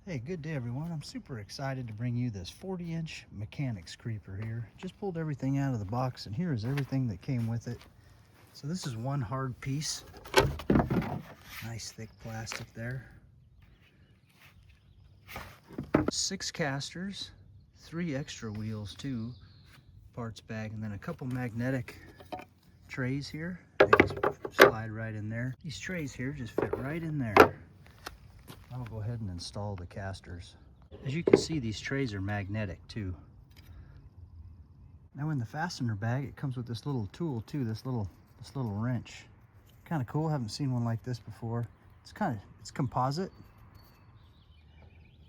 Hey, good day everyone. I'm super excited to bring you this 40-inch Mechanics Creeper here. Just pulled everything out of the box and here is everything that came with it. So this is one hard piece. Nice thick plastic there. 6 casters, 3 extra wheels too, parts bag, and then a couple magnetic trays here. They just slide right in there. These trays here just fit right in there. I'll go ahead and install the casters. As you can see, these trays are magnetic too. Now in the fastener bag, it comes with this little tool too, this little wrench. Kind of cool, haven't seen one like this before. It's composite.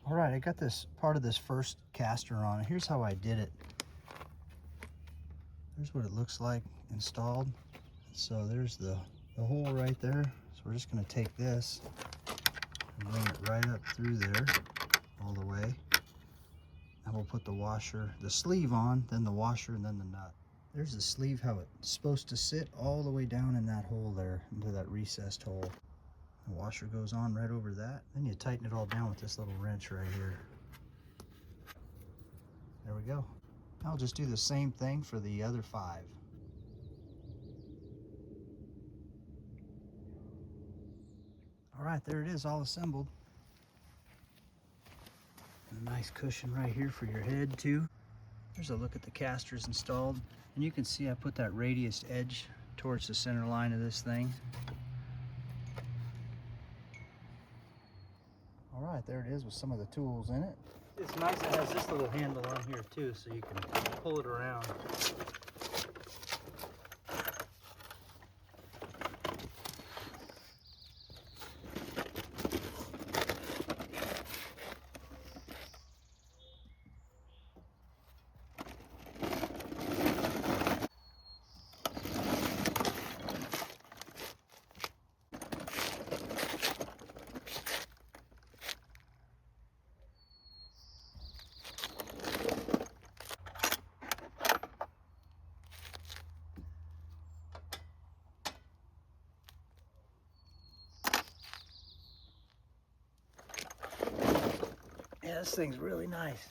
All right, I got this part of this first caster on. Here's how I did it. There's what it looks like installed. So there's the hole right there. So we're just gonna take this and bring it right up through there all the way. And we'll put the washer, the sleeve on, then the washer, and then the nut. There's the sleeve, how it's supposed to sit all the way down in that hole there, into that recessed hole. The washer goes on right over that. Then you tighten it all down with this little wrench right here. There we go. I'll just do the same thing for the other 5. All right, there it is, all assembled. And a nice cushion right here for your head too. There's a look at the casters installed. And you can see I put that radius edge towards the center line of this thing. All right, there it is with some of the tools in it. It's nice it has this little handle on here too, so you can pull it around. Yeah, this thing's really nice.